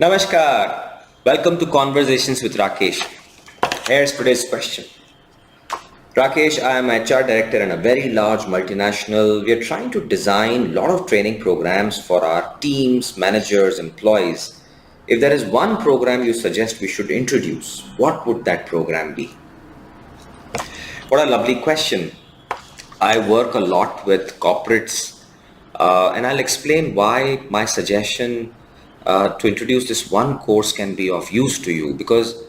Namaskar. Welcome to Conversations with Rakesh. Here's today's question. Rakesh, I am HR director in a very large multinational. We are trying to design a lot of training programs for our teams, managers, employees. If there is one program you suggest we should introduce, what would that program be? What a lovely question. I work a lot with corporates, and I'll explain why my suggestion to introduce this one course can be of use to you because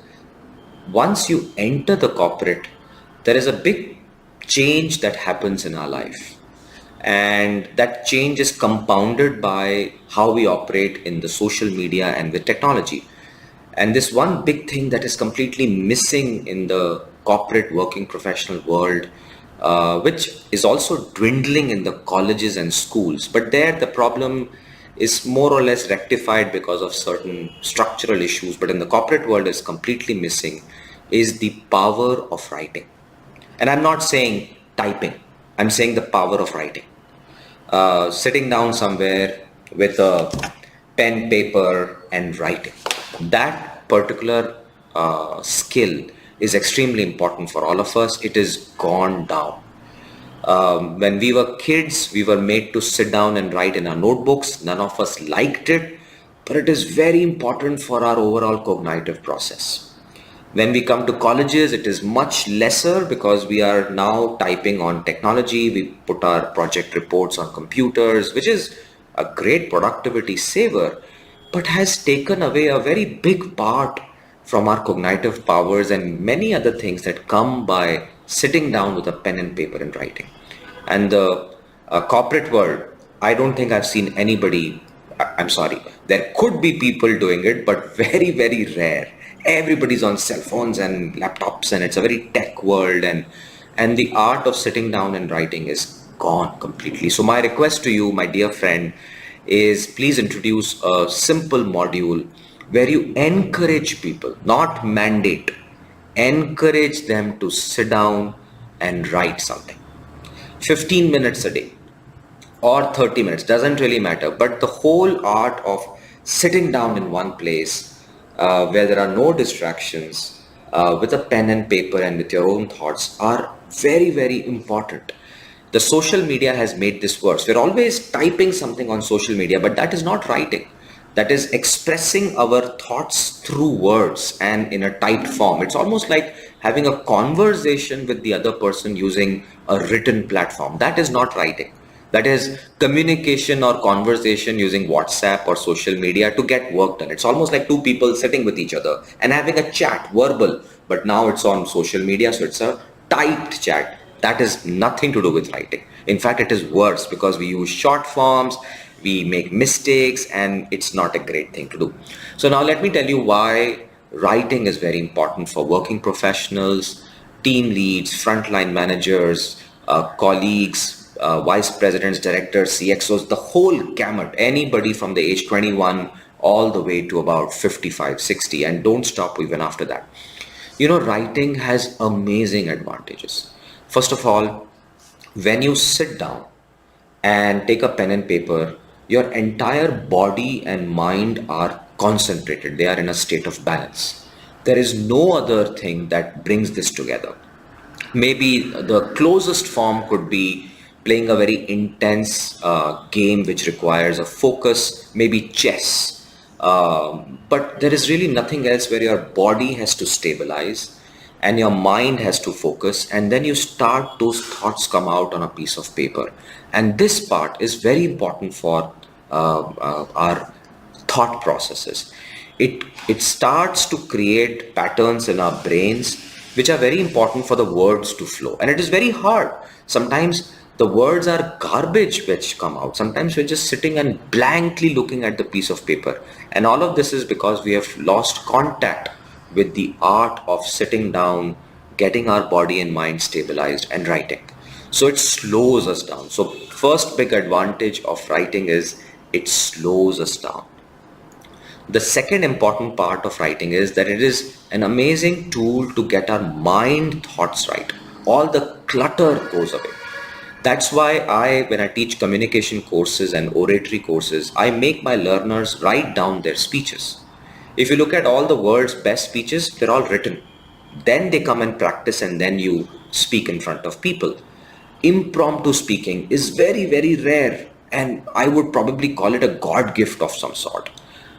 once you enter the corporate, there is a big change that happens in our life. And that change is compounded by how we operate in the social media and with technology. And this one big thing that is completely missing in the corporate working professional world, which is also dwindling in the colleges and schools. But there, the problem is more or less rectified because of certain structural issues. But in the corporate world, is completely missing is the power of writing. And I'm not saying typing, I'm saying the power of writing. Sitting down somewhere with a pen, paper, and writing. That particular skill is extremely important for all of us. It is gone down. When we were kids, we were made to sit down and write in our notebooks. None of us liked it, but it is very important for our overall cognitive process. When we come to colleges, it is much lesser because we are now typing on technology. We put our project reports on computers, which is a great productivity saver, but has taken away a very big part from our cognitive powers and many other things that come by sitting down with a pen and paper and writing. And the corporate world, I don't think I've seen anybody, I'm sorry, there could be people doing it, but very, very rare. Everybody's on cell phones and laptops, and it's a very tech world, and the art of sitting down and writing is gone completely. So my request to you, my dear friend, is please introduce a simple module where you encourage people, not mandate, encourage them to sit down and write something. 15 minutes a day or 30 minutes, doesn't really matter. But the whole art of sitting down in one place where there are no distractions with a pen and paper and with your own thoughts are very, very important. The social media has made this worse. We're always typing something on social media, but that is not writing. That is expressing our thoughts through words and in a typed form. It's almost like having a conversation with the other person using a written platform. That is not writing. That is communication or conversation using WhatsApp or social media to get work done. It's almost like two people sitting with each other and having a chat, verbal, but now it's on social media, so it's a typed chat. That is nothing to do with writing. In fact, it is worse because we use short forms, we make mistakes, and it's not a great thing to do. So now let me tell you why writing is very important for working professionals, team leads, frontline managers, colleagues, vice presidents, directors, CXOs, the whole gamut, anybody from the age 21 all the way to about 55, 60, and don't stop even after that. Writing has amazing advantages. First of all, when you sit down and take a pen and paper, your entire body and mind are concentrated. They are in a state of balance. There is no other thing that brings this together. Maybe the closest form could be playing a very intense game which requires a focus, maybe chess. But there is really nothing else where your body has to stabilize and your mind has to focus, and then you start those thoughts come out on a piece of paper. And this part is very important for our thought processes. It starts to create patterns in our brains which are very important for the words to flow, and it is very hard. Sometimes the words are garbage which come out. Sometimes we're just sitting and blankly looking at the piece of paper, and all of this is because we have lost contact with the art of sitting down, getting our body and mind stabilized, and writing. So it slows us down. So first big advantage of writing is it slows us down. The second important part of writing is that it is an amazing tool to get our mind thoughts right. All the clutter goes away. That's why when I teach communication courses and oratory courses, I make my learners write down their speeches. If you look at all the world's best speeches, they're all written. Then they come and practice and then you speak in front of people. Impromptu speaking is very, very rare, and I would probably call it a God gift of some sort.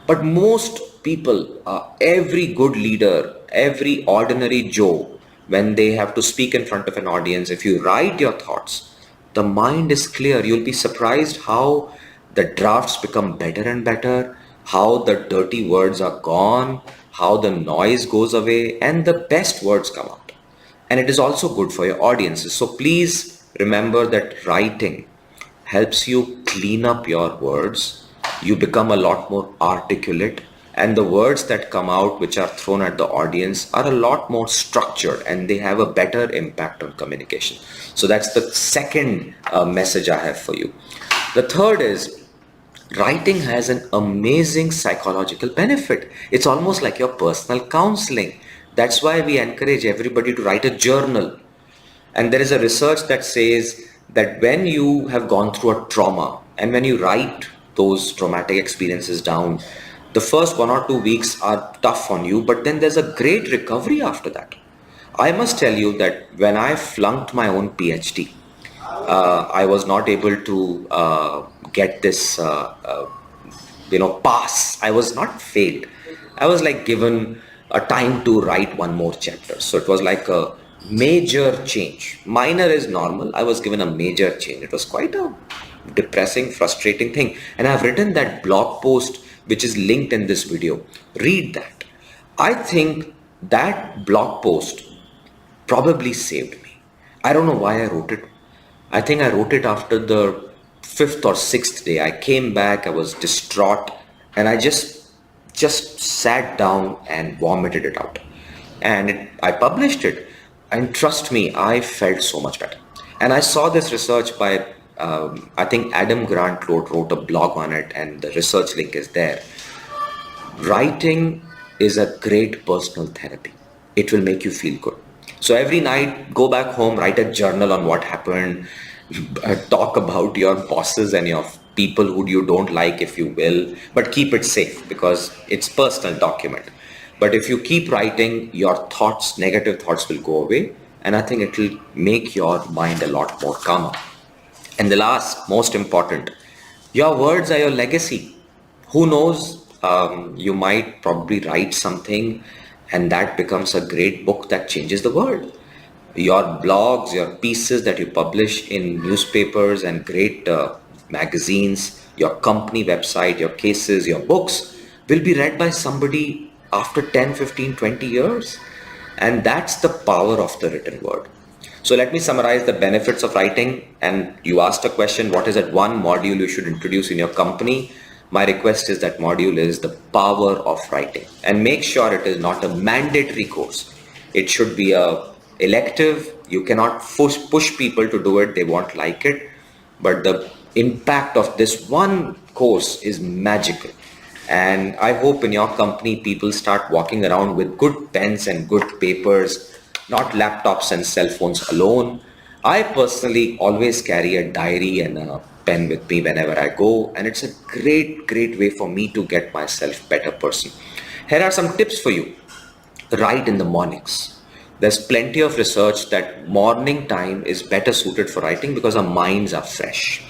But most people, every good leader, every ordinary Joe, when they have to speak in front of an audience, if you write your thoughts, the mind is clear. You'll be surprised how the drafts become better and better, how the dirty words are gone, how the noise goes away, and the best words come out. And it is also good for your audiences. So please remember that writing helps you clean up your words. You become a lot more articulate, and the words that come out, which are thrown at the audience, are a lot more structured and they have a better impact on communication. So that's the second message I have for you. The third is writing has an amazing psychological benefit. It's almost like your personal counseling. That's why we encourage everybody to write a journal. And there is a research that says that when you have gone through a trauma and when you write those traumatic experiences down, the first 1 or 2 weeks are tough on you, but then there's a great recovery after that. I must tell you that when I flunked my own PhD, I was not able to get this, pass. I was not failed. I was like given a time to write one more chapter. So it was like a major change. Minor is normal. I was given a major change. It was quite a depressing, frustrating thing. And I've written that blog post, which is linked in this video. Read that. I think that blog post probably saved me. I don't know why I wrote it. I think I wrote it after the fifth or sixth day. I came back, I was distraught, and I just sat down and vomited it out. And I published it. And trust me, I felt so much better. And I saw this research by, I think Adam Grant wrote a blog on it, and the research link is there. Writing is a great personal therapy. It will make you feel good. So every night, go back home, write a journal on what happened, talk about your bosses and your people who you don't like, if you will, but keep it safe because it's personal document. But if you keep writing, your thoughts, negative thoughts will go away, and I think it will make your mind a lot more calmer. And the last, most important, your words are your legacy. Who knows, you might probably write something and that becomes a great book that changes the world. Your blogs, your pieces that you publish in newspapers and great magazines, your company website, your cases, your books will be read by somebody after 10, 15, 20 years. And that's the power of the written word. So let me summarize the benefits of writing. And you asked a question, what is that one module you should introduce in your company? My request is that module is the power of writing, and make sure it is not a mandatory course. It should be a elective. You cannot push people to do it. They won't like it. But the impact of this one course is magical. And I hope in your company, people start walking around with good pens and good papers, not laptops and cell phones alone. I personally always carry a diary and a pen with me whenever I go, and it's a great way for me to get myself better person. Here are some tips for you. Write in the mornings. There's plenty of research that morning time is better suited for writing because our minds are fresh.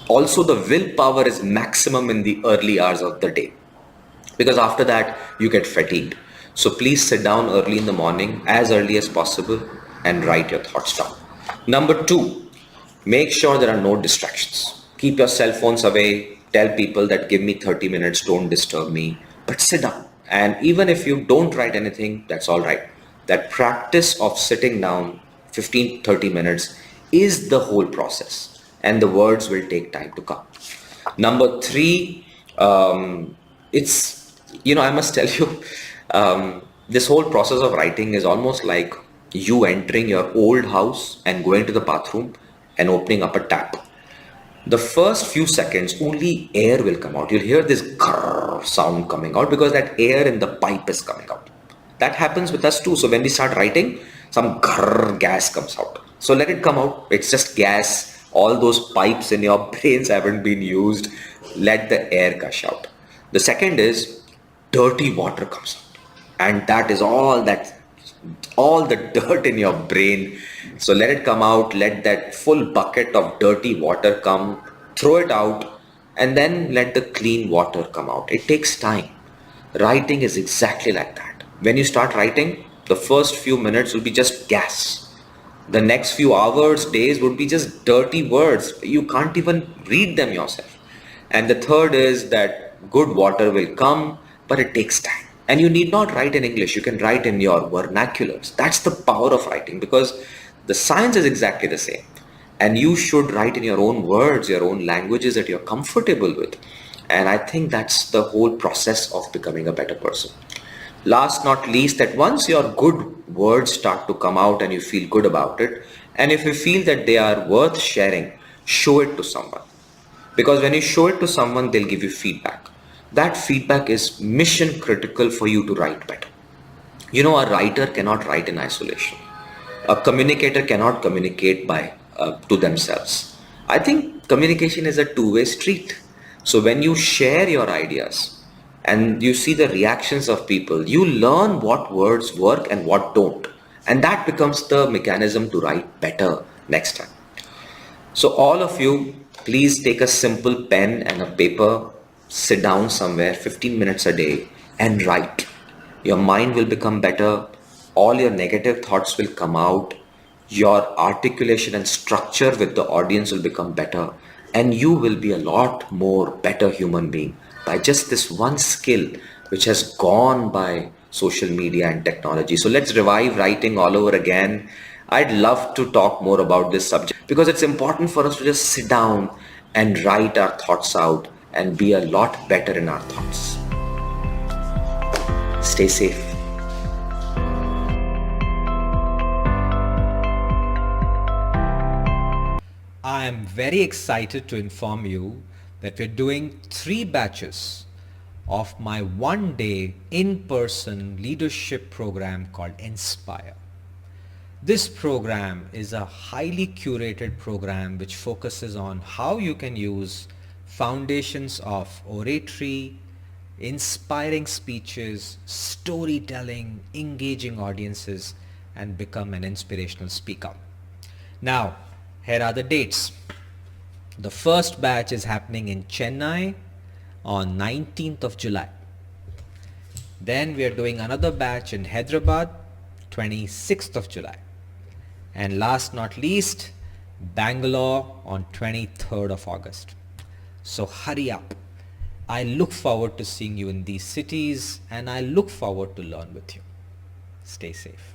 Also, the willpower is maximum in the early hours of the day, because after that you get fatigued. So please sit down early in the morning, as early as possible, and write your thoughts down. Number two, make sure there are no distractions. Keep your cell phones away. Tell people that give me 30 minutes, don't disturb me, but sit down. And even if you don't write anything, that's all right. That practice of sitting down 15, 30 minutes is the whole process, and the words will take time to come. Number three, I must tell you, this whole process of writing is almost like you entering your old house and going to the bathroom and opening up a tap. The first few seconds, only air will come out. You'll hear this grrr sound coming out because that air in the pipe is coming out. That happens with us too. So when we start writing, some grrr gas comes out. So let it come out. It's just gas. All those pipes in your brains haven't been used. Let the air gush out. The second is, dirty water comes out. And that is all the dirt in your brain. So let it come out, let that full bucket of dirty water come, throw it out, and then let the clean water come out. It takes time. Writing is exactly like that. When you start writing, the first few minutes will be just gas. The next few hours, days would be just dirty words. You can't even read them yourself. And the third is that good water will come, but it takes time. And you need not write in English, you can write in your vernaculars. That's the power of writing because the science is exactly the same. And you should write in your own words, your own languages that you're comfortable with. And I think that's the whole process of becoming a better person. Last not least, that once your good words start to come out and you feel good about it, and if you feel that they are worth sharing, show it to someone. Because when you show it to someone, they'll give you feedback. That feedback is mission critical for you to write better. You know, a writer cannot write in isolation. A communicator cannot communicate by to themselves. I think communication is a two-way street. So when you share your ideas and you see the reactions of people, you learn what words work and what don't. And that becomes the mechanism to write better next time. So all of you, please take a simple pen and a paper, sit down somewhere 15 minutes a day and write. Your mind will become better. All your negative thoughts will come out. Your articulation and structure with the audience will become better. And you will be a lot more better human being by just this one skill which has gone by social media and technology. So let's revive writing all over again. I'd love to talk more about this subject because it's important for us to just sit down and write our thoughts out and be a lot better in our thoughts. Stay safe. I am very excited to inform you that we're doing 3 batches of my 1-day in-person leadership program called Inspire. This program is a highly curated program which focuses on how you can use foundations of oratory, inspiring speeches, storytelling, engaging audiences, and become an inspirational speaker. Now, here are the dates. The first batch is happening in Chennai on 19th of July. Then we are doing another batch in Hyderabad, 26th of July. And last not least, Bangalore on 23rd of August. So hurry up. I look forward to seeing you in these cities and I look forward to learn with you. Stay safe.